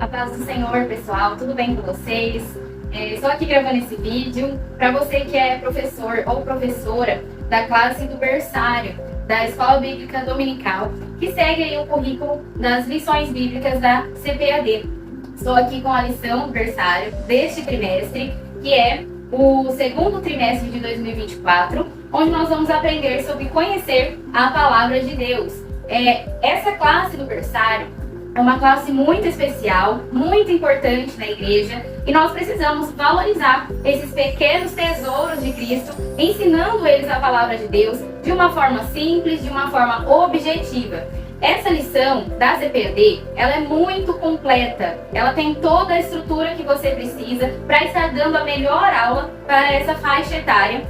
A paz do Senhor, pessoal, tudo bem com vocês? Estou aqui gravando esse vídeo para você que é professor ou professora da classe do berçário da Escola Bíblica Dominical, que segue aí o currículo das lições bíblicas da CPAD. Estou aqui com a lição do berçário deste trimestre, que é o segundo trimestre de 2024, onde nós vamos aprender sobre conhecer a Palavra de Deus. Essa classe do berçário é uma classe muito especial, muito importante na igreja, e nós precisamos valorizar esses pequenos tesouros de Cristo, ensinando eles a palavra de Deus de uma forma simples, de uma forma objetiva. Essa lição da CPAD, ela é muito completa, ela tem toda a estrutura que você precisa para estar dando a melhor aula para essa faixa etária,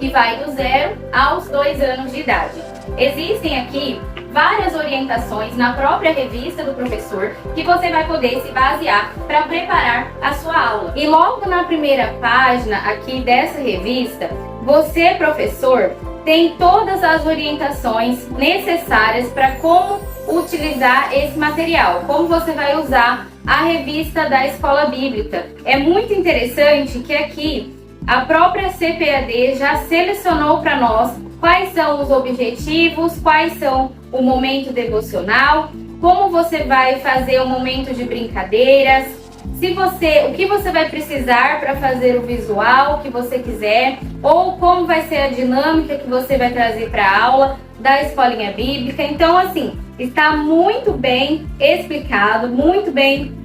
que vai do 0 aos 2 anos de idade. Existem aqui várias orientações na própria revista do professor que você vai poder se basear para preparar a sua aula. E logo na primeira página aqui dessa revista, você, professor, tem todas as orientações necessárias para como utilizar esse material, como você vai usar a revista da Escola Bíblica. É muito interessante que aqui a própria CPAD já selecionou para nós quais são os objetivos, quais são o momento devocional, como você vai fazer o momento de brincadeiras, o que você vai precisar para fazer o visual que você quiser, ou como vai ser a dinâmica que você vai trazer para a aula da escolinha bíblica. Então, assim, está muito bem explicado, muito bem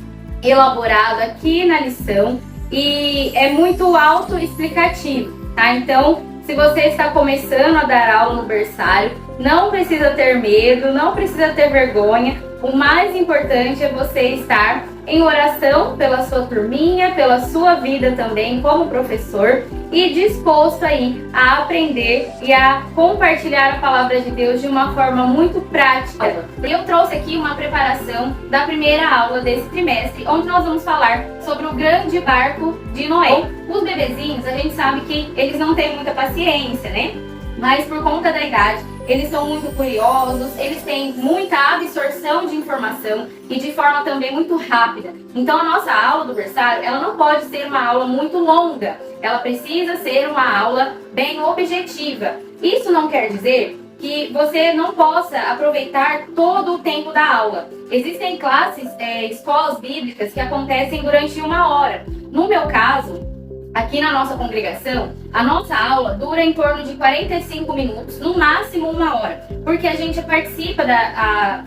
elaborado aqui na lição e é muito autoexplicativo, tá? Então, se você está começando a dar aula no berçário, não precisa ter medo, não precisa ter vergonha. O mais importante é você estar em oração pela sua turminha, pela sua vida também como professor e disposto aí a aprender e a compartilhar a palavra de Deus de uma forma muito prática. Eu trouxe aqui uma preparação da primeira aula desse trimestre, onde nós vamos falar sobre o grande barco de Noé. Os bebezinhos, a gente sabe que eles não têm muita paciência, né? Mas por conta da idade, eles são muito curiosos, eles têm muita absorção de informação e de forma também muito rápida. Então a nossa aula do berçário, ela não pode ser uma aula muito longa, ela precisa ser uma aula bem objetiva. Isso não quer dizer que você não possa aproveitar todo o tempo da aula. Existem classes, escolas bíblicas que acontecem durante 1 hora. No meu caso, aqui na nossa congregação, a nossa aula dura em torno de 45 minutos, no máximo 1 hora, porque a gente participa,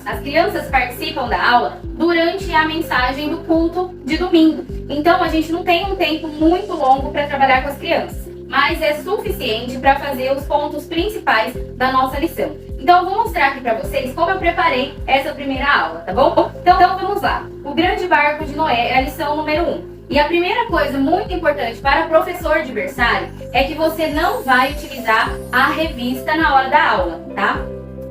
as crianças participam da aula durante a mensagem do culto de domingo. Então a gente não tem um tempo muito longo para trabalhar com as crianças, mas é suficiente para fazer os pontos principais da nossa lição. Então eu vou mostrar aqui para vocês como eu preparei essa primeira aula, tá bom? Então vamos lá. O grande barco de Noé é a lição número 1. E a primeira coisa muito importante para professor de berçário é que você não vai utilizar a revista na hora da aula, tá?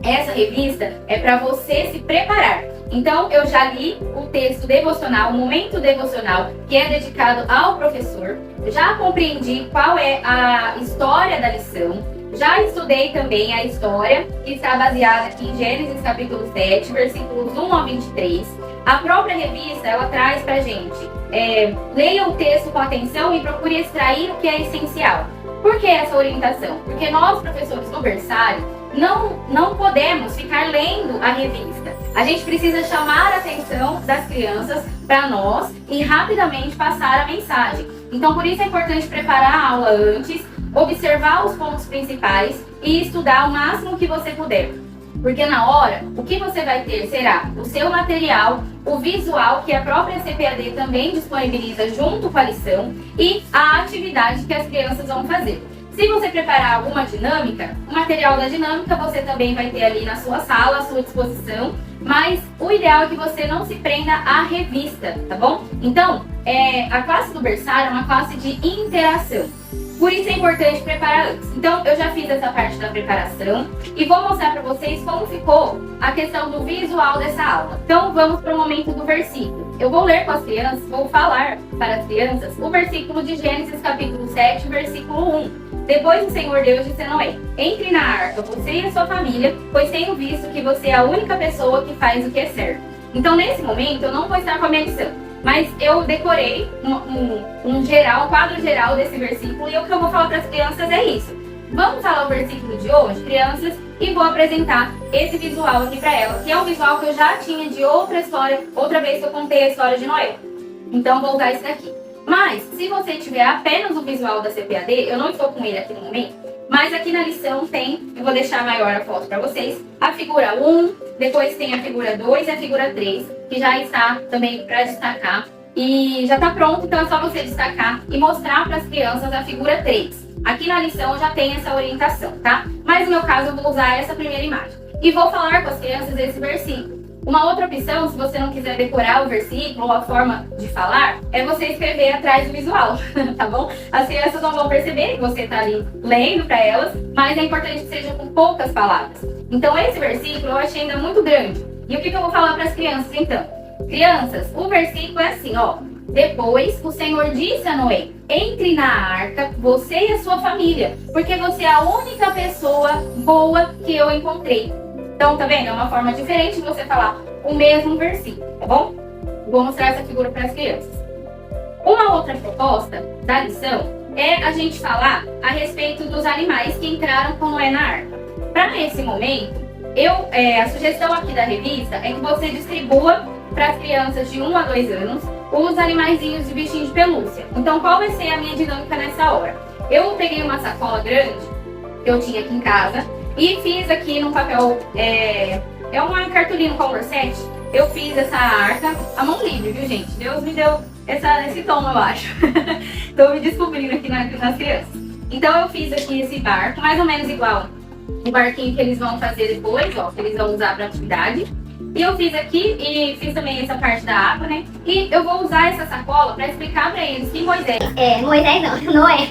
Essa revista é para você se preparar. Então, eu já li o texto devocional, o momento devocional, que é dedicado ao professor. Já compreendi qual é a história da lição. Já estudei também a história, que está baseada aqui em Gênesis capítulo 7, versículos 1 ao 23. A própria revista, ela traz pra gente, leia o texto com atenção e procure extrair o que é essencial. Por que essa orientação? Porque nós, professores do berçário, não podemos ficar lendo a revista. A gente precisa chamar a atenção das crianças para nós e rapidamente passar a mensagem. Então, por isso é importante preparar a aula antes, observar os pontos principais e estudar o máximo que você puder. Porque na hora, o que você vai ter será o seu material, o visual que a própria CPAD também disponibiliza junto com a lição e a atividade que as crianças vão fazer. Se você preparar alguma dinâmica, o material da dinâmica você também vai ter ali na sua sala, à sua disposição, mas o ideal é que você não se prenda à revista, tá bom? Então, a classe do berçário é uma classe de interação. Por isso é importante preparar antes. Então, eu já fiz essa parte da preparação e vou mostrar para vocês como ficou a questão do visual dessa aula. Então, vamos para o momento do versículo. Eu vou ler com as crianças, vou falar para as crianças o versículo de Gênesis capítulo 7, versículo 1. Depois o Senhor Deus disse a Noé: entre na arca, você e a sua família, pois tenho visto que você é a única pessoa que faz o que é certo. Então, nesse momento, eu não vou estar com a minha lição. mas eu decorei um geral, um quadro geral desse versículo, e o que eu vou falar para as crianças é isso. Vamos falar o versículo de hoje, crianças, e vou apresentar esse visual aqui para elas, que é um visual que eu já tinha de outra história, outra vez que eu contei a história de Noé. Então vou usar esse daqui. Mas, se você tiver apenas o visual da CPAD, eu não estou com ele aqui no momento, mas aqui na lição tem, eu vou deixar maior a foto para vocês, a figura 1, depois tem a figura 2 e a figura 3, que já está também para destacar. E já está pronto, então é só você destacar e mostrar para as crianças a figura 3. Aqui na lição já tem essa orientação, tá? Mas no meu caso eu vou usar essa primeira imagem. E vou falar com as crianças esse versículo. Uma outra opção, se você não quiser decorar o versículo ou a forma de falar, é você escrever atrás do visual, tá bom? As crianças não vão perceber que você está ali lendo para elas, mas é importante que seja com poucas palavras. Então esse versículo eu achei ainda muito grande. E o que eu vou falar para as crianças então? Crianças, o versículo é assim, ó. Depois o Senhor disse a Noé: entre na arca, você e a sua família, porque você é a única pessoa boa que eu encontrei. Então, tá vendo? É uma forma diferente de você falar o mesmo versículo, tá bom? Vou mostrar essa figura para as crianças. Uma outra proposta da lição é a gente falar a respeito dos animais que entraram com Noé na arca. Para esse momento, a sugestão aqui da revista é que você distribua para as crianças de 1 a 2 anos os animaizinhos de bichinho de pelúcia. Então, qual vai ser a minha dinâmica nessa hora? Eu peguei uma sacola grande que eu tinha aqui em casa e fiz aqui num papel, é uma cartolina Color Set. Eu fiz essa arca à mão livre, viu, gente? Deus me deu esse tom, eu acho. Tô me descobrindo aqui nas crianças. Então, eu fiz aqui esse barco, mais ou menos igual o barquinho que eles vão fazer depois, ó, que eles vão usar para atividade. E eu fiz aqui e fiz também essa parte da água, né? E eu vou usar essa sacola para explicar para eles que Moisés não, Noé.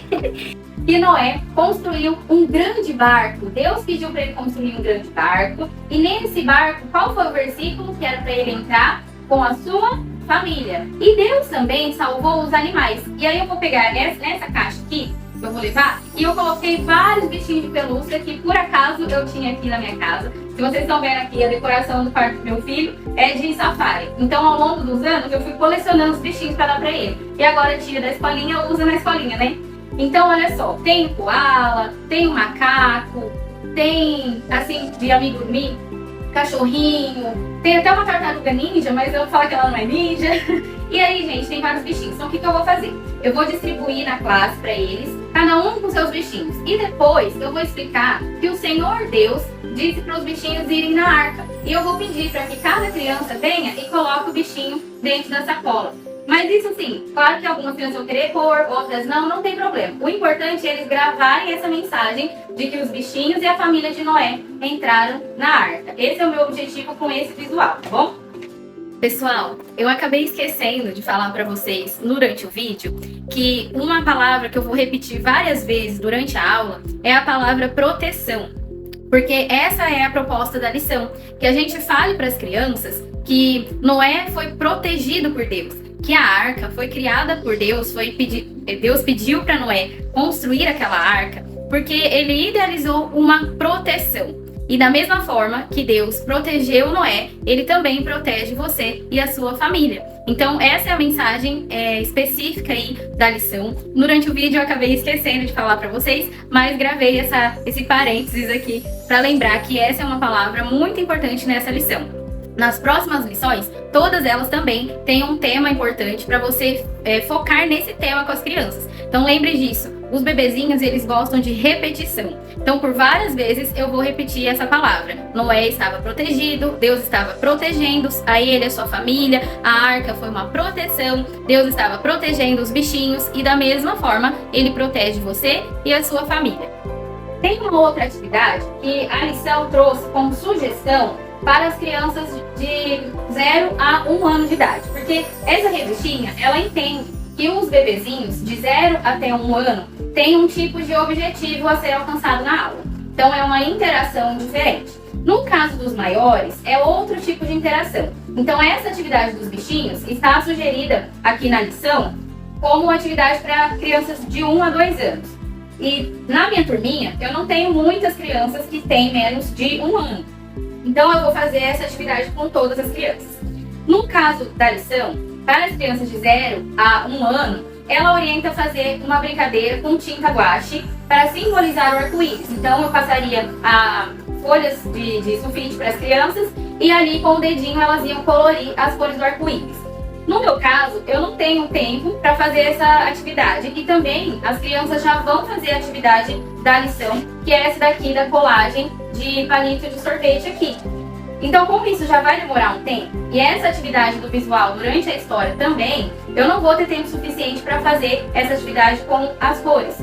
Que Noé construiu um grande barco. Deus pediu para ele construir um grande barco. E nesse barco, qual foi o versículo que era para ele entrar? Com a sua família. E Deus também salvou os animais. E aí eu vou pegar nessa caixa aqui, que eu vou levar, e eu coloquei vários bichinhos de pelúcia que por acaso eu tinha aqui na minha casa. Se vocês estão vendo aqui, a decoração do quarto do meu filho é de safari. Então, ao longo dos anos, eu fui colecionando os bichinhos para dar para ele. E agora a tia da escolinha usa na escolinha, né? Então, olha só, tem o koala, tem o macaco, tem, assim, de amigo dormir, cachorrinho, tem até uma tartaruga ninja, mas eu vou falar que ela não é ninja. E aí, gente, tem vários bichinhos. Então, o que eu vou fazer? Eu vou distribuir na classe para eles, cada um com seus bichinhos. E depois, eu vou explicar que o Senhor Deus disse para os bichinhos irem na arca. E eu vou pedir para que cada criança venha e coloque o bichinho dentro da sacola. Mas isso sim, claro que algumas crianças vão querer pôr, outras não tem problema. O importante é eles gravarem essa mensagem de que os bichinhos e a família de Noé entraram na arca. Esse é o meu objetivo com esse visual, tá bom? Pessoal, eu acabei esquecendo de falar para vocês durante o vídeo que uma palavra que eu vou repetir várias vezes durante a aula é a palavra proteção. Porque essa é a proposta da lição, que a gente fale para as crianças que Noé foi protegido por Deus, que a arca foi criada por Deus, Deus pediu para Noé construir aquela arca, porque ele idealizou uma proteção. E da mesma forma que Deus protegeu Noé, ele também protege você e a sua família. Então essa é a mensagem específica aí da lição. Durante o vídeo eu acabei esquecendo de falar para vocês, mas gravei esse parênteses aqui para lembrar que essa é uma palavra muito importante nessa lição. Nas próximas lições, todas elas também têm um tema importante para você focar nesse tema com as crianças. Então lembre disso, os bebezinhos eles gostam de repetição. Então por várias vezes eu vou repetir essa palavra. Noé estava protegido, Deus estava protegendo a ele e a sua família, a arca foi uma proteção, Deus estava protegendo os bichinhos e da mesma forma ele protege você e a sua família. Tem uma outra atividade que a lição trouxe como sugestão para as crianças de 0 a 1 ano de idade. Porque essa revistinha, ela entende que os bebezinhos de 0 até 1 ano têm um tipo de objetivo a ser alcançado na aula. Então é uma interação diferente. No caso dos maiores, é outro tipo de interação. Então essa atividade dos bichinhos está sugerida aqui na lição como atividade para crianças de 1 a 2 anos. E na minha turminha, eu não tenho muitas crianças que têm menos de 1 ano. Então eu vou fazer essa atividade com todas as crianças. No caso da lição, para as crianças de 0 a 1 ano, ela orienta a fazer uma brincadeira com tinta guache para simbolizar o arco-íris. Então eu passaria folhas de sulfite para as crianças e ali com o dedinho elas iam colorir as cores do arco-íris. No meu caso, eu não tenho tempo para fazer essa atividade e também as crianças já vão fazer a atividade da lição, que é essa daqui da colagem de palito de sorvete aqui. Então, como isso já vai demorar um tempo, e essa atividade do visual durante a história também, eu não vou ter tempo suficiente para fazer essa atividade com as cores,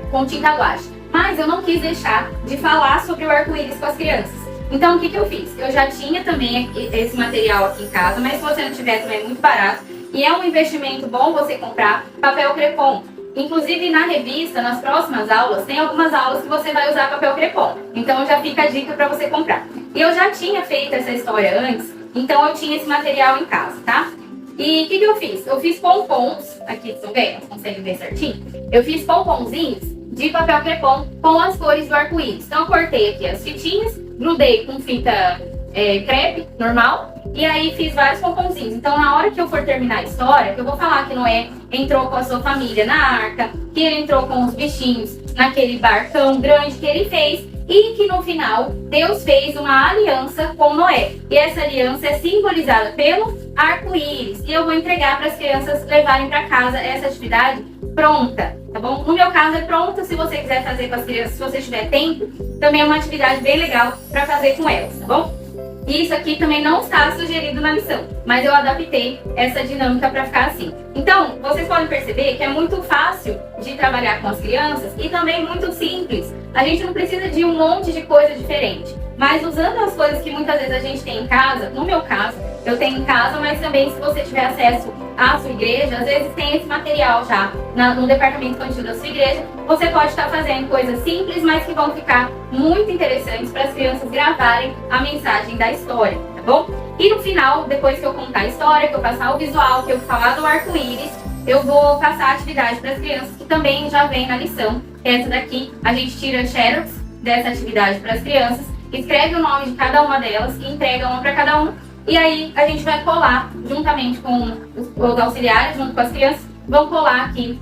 com tinta guache. Mas eu não quis deixar de falar sobre o arco-íris com as crianças. Então, o que eu fiz? Eu já tinha também esse material aqui em casa, mas se você não tiver também é muito barato. E é um investimento bom você comprar papel crepom. Inclusive, na revista, nas próximas aulas, tem algumas aulas que você vai usar papel crepom. Então, já fica a dica para você comprar. E eu já tinha feito essa história antes, então eu tinha esse material em casa, tá? E o que eu fiz? Eu fiz pompons, aqui estão vendo? Conseguem ver certinho? Eu fiz pomponzinhos de papel crepom com as cores do arco-íris. Então, eu cortei aqui as fitinhas, grudei com fita crepe normal e aí fiz vários pomponzinhos. Então, na hora que eu for terminar a história, que eu vou falar que Noé entrou com a sua família na arca, que ele entrou com os bichinhos naquele barcão grande que ele fez e que no final Deus fez uma aliança com Noé. E essa aliança é simbolizada pelo arco-íris. E eu vou entregar para as crianças levarem para casa essa atividade pronta, tá bom? No meu caso é pronta, se você quiser fazer com as crianças, se você tiver tempo, também é uma atividade bem legal para fazer com elas, tá bom? E isso aqui também não está sugerido na lição, mas eu adaptei essa dinâmica para ficar assim. Então, vocês podem perceber que é muito fácil de trabalhar com as crianças e também muito simples. A gente não precisa de um monte de coisa diferente, mas usando as coisas que muitas vezes a gente tem em casa, no meu caso, eu tenho em casa, mas também se você tiver acesso à sua igreja, às vezes tem esse material já no departamento infantil da sua igreja, você pode estar fazendo coisas simples, mas que vão ficar muito interessantes para as crianças gravarem a mensagem da história, tá bom? E no final, depois que eu contar a história, que eu passar o visual, que eu falar do arco-íris, eu vou passar a atividade para as crianças, que também já vem na lição. Essa daqui, a gente tira xerox dessa atividade para as crianças, escreve o nome de cada uma delas e entrega uma para cada uma. E aí a gente vai colar, juntamente com os auxiliares, junto com as crianças, vão colar aqui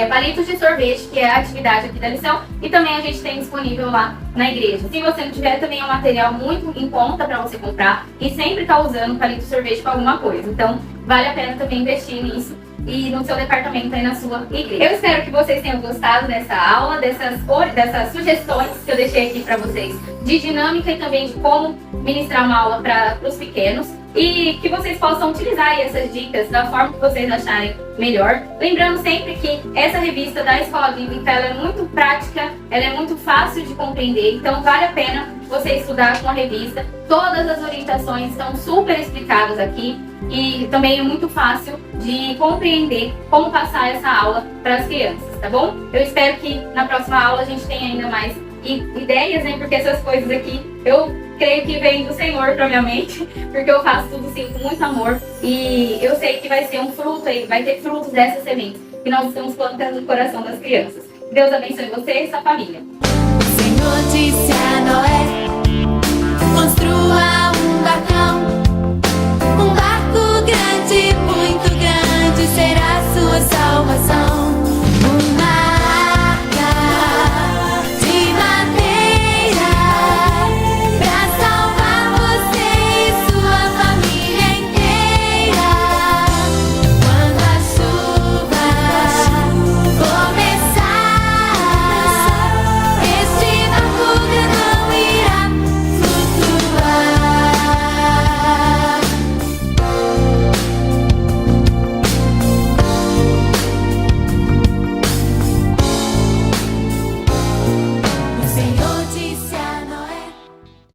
palitos de sorvete, que é a atividade aqui da lição, e também a gente tem disponível lá na igreja. Se você não tiver, também é um material muito em conta para você comprar e sempre tá usando palito de sorvete para alguma coisa. Então, vale a pena também investir nisso e no seu departamento aí na sua igreja. Eu espero que vocês tenham gostado dessa aula, dessas sugestões que eu deixei aqui para vocês de dinâmica e também de como ministrar uma aula para os pequenos e que vocês possam utilizar aí essas dicas da forma que vocês acharem melhor. Lembrando sempre que essa revista da Escola Bíblica ela é muito prática, ela é muito fácil de compreender, então vale a pena você estudar com a revista. Todas as orientações estão super explicadas aqui e também é muito fácil de compreender como passar essa aula para as crianças, tá bom? Eu espero que na próxima aula a gente tenha ainda mais ideias, né? Porque essas coisas aqui eu creio que vem do Senhor para minha mente, porque eu faço tudo sim com muito amor e eu sei que vai ser um fruto aí, vai ter frutos dessas sementes que nós estamos plantando no coração das crianças. Deus abençoe você e sua família. O Senhor disse a Noé: